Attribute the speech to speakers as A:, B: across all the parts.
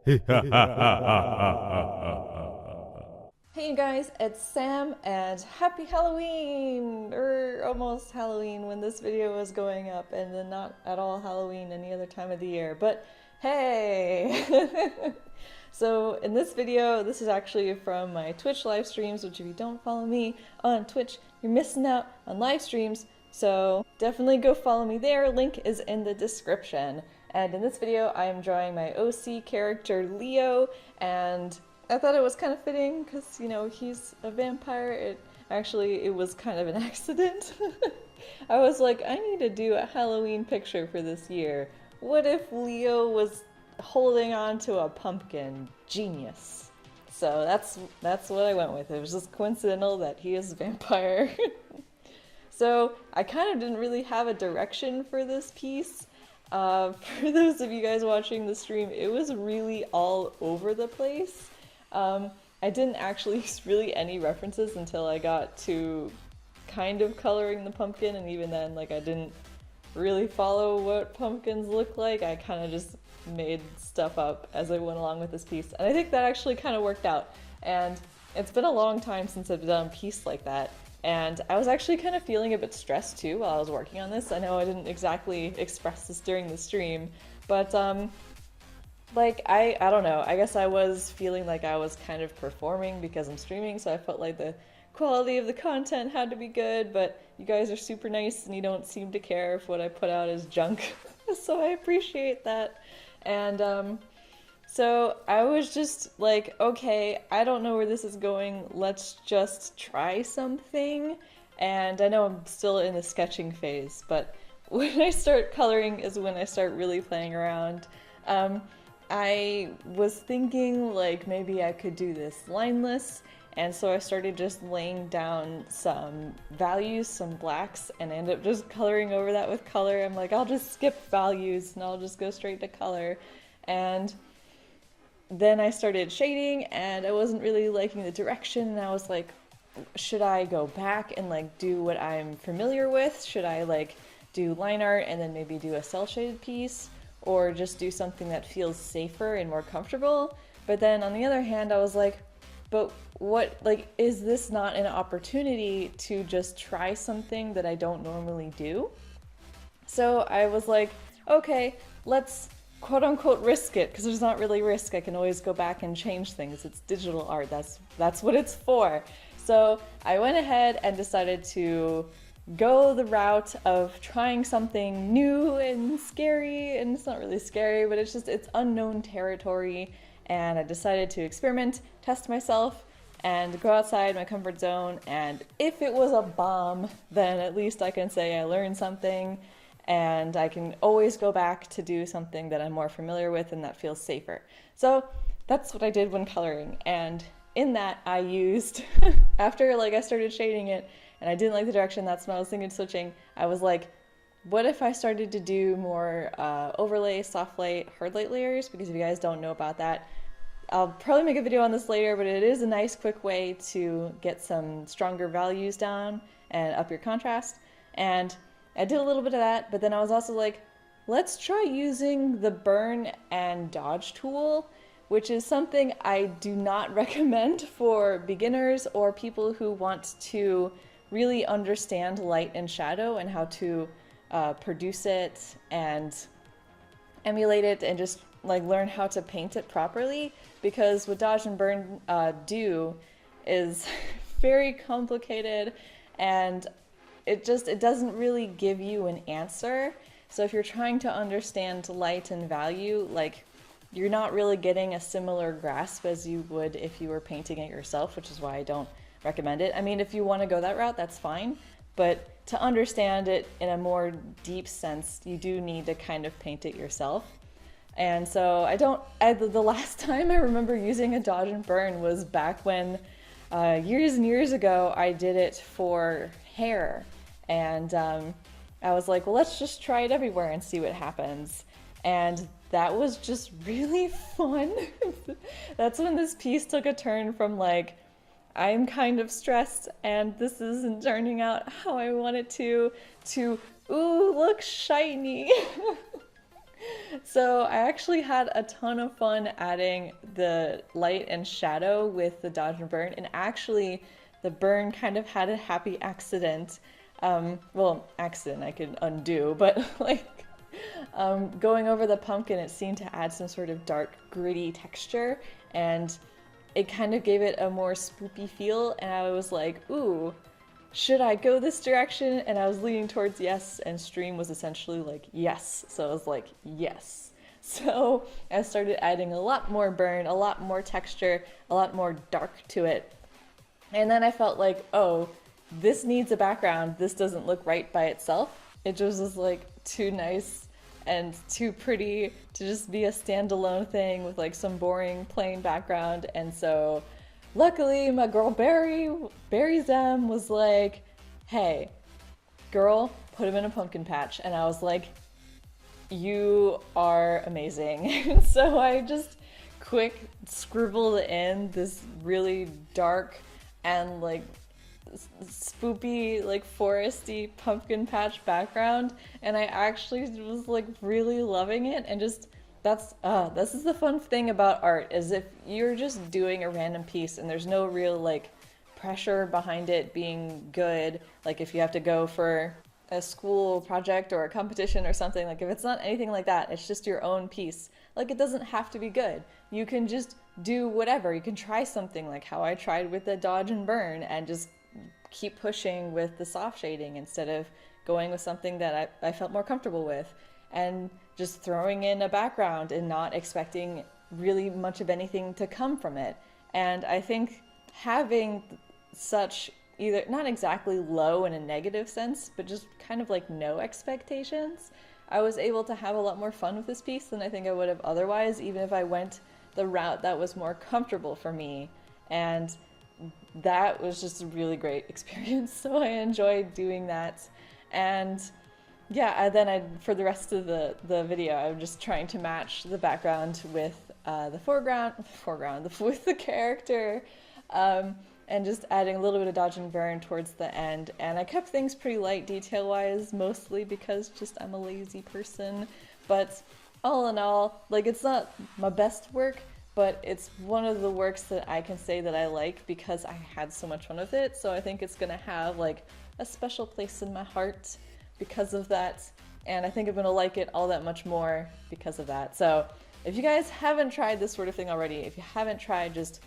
A: Hey guys, it's Sam and happy Halloween! Or almost Halloween when this video is going up, and then not at all Halloween any other time of the year, but hey! So in this video, this is actually from my Twitch live streams, which if you don't follow me on Twitch, you're missing out on live streams, so definitely go follow me there, link is in the description. And in this video, I am drawing my OC character Lioh, and I thought it was kind of fitting because, you know, he's a vampire. It was kind of an accident. I was like, I need to do a Halloween picture for this year. What if Lioh was holding on to a pumpkin? Genius. So that's what I went with. It was just coincidental that he is a vampire. So I kind of didn't really have a direction for this piece. For those of you guys watching the stream, it was really all over the place. I didn't actually use really any references until I got to kind of coloring the pumpkin, and even then, like, I didn't really follow what pumpkins look like. I kind of just made stuff up as I went along with this piece, and I think that actually kind of worked out. And it's been a long time since I've done a piece like that, and I was actually kind of feeling a bit stressed too while I was working on this. I know I didn't exactly express this during the stream, but like, I don't know, I guess I was feeling like I was kind of performing because I'm streaming, so I felt like the quality of the content had to be good, but you guys are super nice and you don't seem to care if what I put out is junk, so I appreciate that. And so I was just like, okay, I don't know where this is going, let's just try something. And I know I'm still in the sketching phase, but when I start coloring is when I start really playing around. I was thinking like maybe I could do this lineless, and so I started just laying down some values, some blacks, and I ended up just coloring over that with color. I'm like, I'll just skip values and I'll just go straight to color. And then I started shading and I wasn't really liking the direction, and I was like, should I go back and like do what I'm familiar with? Should I like do line art and then maybe do a cell shaded piece? Or just do something that feels safer and more comfortable? But then on the other hand, I was like, but what, like, is this not an opportunity to just try something that I don't normally do? So I was like, okay, let's quote unquote risk it, because there's not really risk. I can always go back and change things. It's digital art, that's what it's for. So I went ahead and decided to go the route of trying something new and scary, and it's not really scary, but it's unknown territory, and I decided to experiment, test myself, and go outside my comfort zone. And if it was a bomb, then at least I can say I learned something, and I can always go back to do something that I'm more familiar with and that feels safer. So that's what I did when coloring, and in that I used, after like I started shading it, and I didn't like the direction, that's when I was thinking of switching. I was like, what if I started to do more overlay, soft light, hard light layers? Because if you guys don't know about that, I'll probably make a video on this later, but it is a nice quick way to get some stronger values down and up your contrast. And I did a little bit of that, but then I was also like, let's try using the burn and dodge tool, which is something I do not recommend for beginners or people who want to really understand light and shadow and how to produce it and emulate it and just like learn how to paint it properly, because what dodge and burn do is very complicated, and it doesn't really give you an answer. So if you're trying to understand light and value, like, you're not really getting a similar grasp as you would if you were painting it yourself, which is why I don't recommend it. I mean, if you want to go that route, that's fine, but to understand it in a more deep sense, you do need to kind of paint it yourself. And so the last time I remember using a dodge and burn was back when, years and years ago, I did it for hair. And I was like, well, let's just try it everywhere and see what happens. And that was just really fun. That's when this piece took a turn from like, I'm kind of stressed and this isn't turning out how I want it to, ooh, look shiny. So I actually had a ton of fun adding the light and shadow with the dodge and burn, and actually the burn kind of had a happy accident. Well, accident I could undo, but like going over the pumpkin, it seemed to add some sort of dark, gritty texture, and it kind of gave it a more spoopy feel, and I was like, ooh, should I go this direction? And I was leaning towards yes, and stream was essentially like yes. So I was like, yes. So I started adding a lot more burn, a lot more texture, a lot more dark to it. And then I felt like, oh, this needs a background. This doesn't look right by itself. It just was like too nice and too pretty to just be a standalone thing with like some boring plain background. And so luckily my girl Barry Zem was like, hey, girl, put him in a pumpkin patch. And I was like, you are amazing. So I just quick scribbled in this really dark and like spoopy, like foresty pumpkin patch background, and I actually was like really loving it. And just this is the fun thing about art, is if you're just doing a random piece and there's no real like pressure behind it being good, like if you have to go for a school project or a competition or something, like if it's not anything like that, it's just your own piece, like it doesn't have to be good. You can just do whatever. You can try something like how I tried with the dodge and burn and just keep pushing with the soft shading instead of going with something that I felt more comfortable with, and just throwing in a background and not expecting really much of anything to come from it. And I think having such, either not exactly low in a negative sense, but just kind of like no expectations, I was able to have a lot more fun with this piece than I think I would have otherwise, even if I went the route that was more comfortable for me. And that was just a really great experience. So I enjoyed doing that. And yeah, for the rest of the video, I'm just trying to match the background with the foreground with the character, and just adding a little bit of dodge and burn towards the end. And I kept things pretty light detail-wise, mostly because just I'm a lazy person. But all in all, like, it's not my best work, but it's one of the works that I can say that I like because I had so much fun with it. So I think it's gonna have like a special place in my heart because of that. And I think I'm gonna like it all that much more because of that. So if you guys haven't tried this sort of thing already, if you haven't tried, just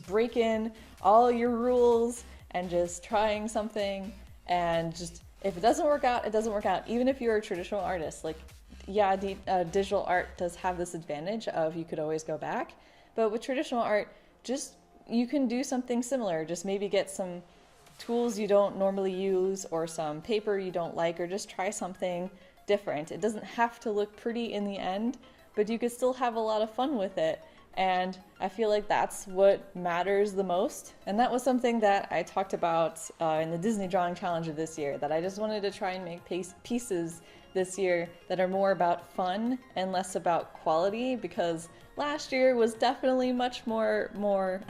A: break in all your rules and just trying something, and just, if it doesn't work out, it doesn't work out. Even if you're a traditional artist, like, yeah, digital art does have this advantage of you could always go back, but with traditional art, just, you can do something similar. Just maybe get some tools you don't normally use, or some paper you don't like, or just try something different. It doesn't have to look pretty in the end, but you could still have a lot of fun with it. And I feel like that's what matters the most. And that was something that I talked about in the Disney Drawing Challenge of this year, that I just wanted to try and make pieces this year that are more about fun and less about quality, because last year was definitely much more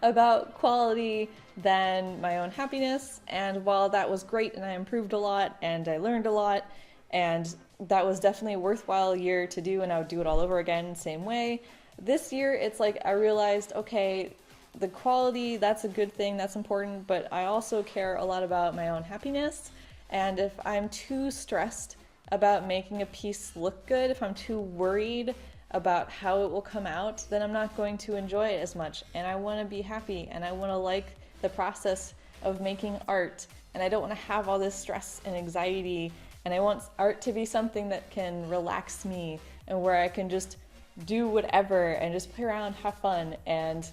A: about quality than my own happiness. And while that was great and I improved a lot and I learned a lot, and that was definitely a worthwhile year to do, and I would do it all over again same way, this year it's like I realized, okay, the quality, that's a good thing, that's important, but I also care a lot about my own happiness. And if I'm too stressed about making a piece look good, if I'm too worried about how it will come out, then I'm not going to enjoy it as much. And I want to be happy, and I want to like the process of making art, and I don't want to have all this stress and anxiety. And I want art to be something that can relax me, and where I can just do whatever and just play around, have fun. And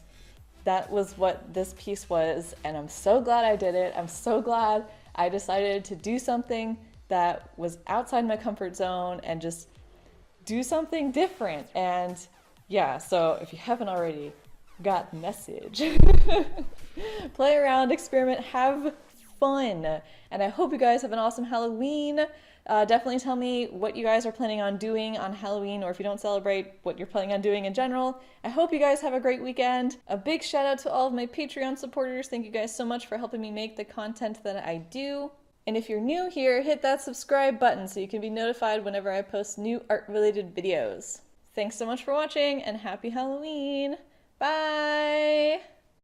A: that was what this piece was, and I'm so glad I did it. I'm so glad I decided to do something that was outside my comfort zone and just do something different. And yeah, so if you haven't already got the message, play around, experiment, have fun. And I hope you guys have an awesome Halloween. Definitely tell me what you guys are planning on doing on Halloween, or if you don't celebrate, what you're planning on doing in general. I hope you guys have a great weekend. A big shout out to all of my Patreon supporters. Thank you guys so much for helping me make the content that I do. And if you're new here, hit that subscribe button so you can be notified whenever I post new art-related videos. Thanks so much for watching, and happy Halloween! Bye!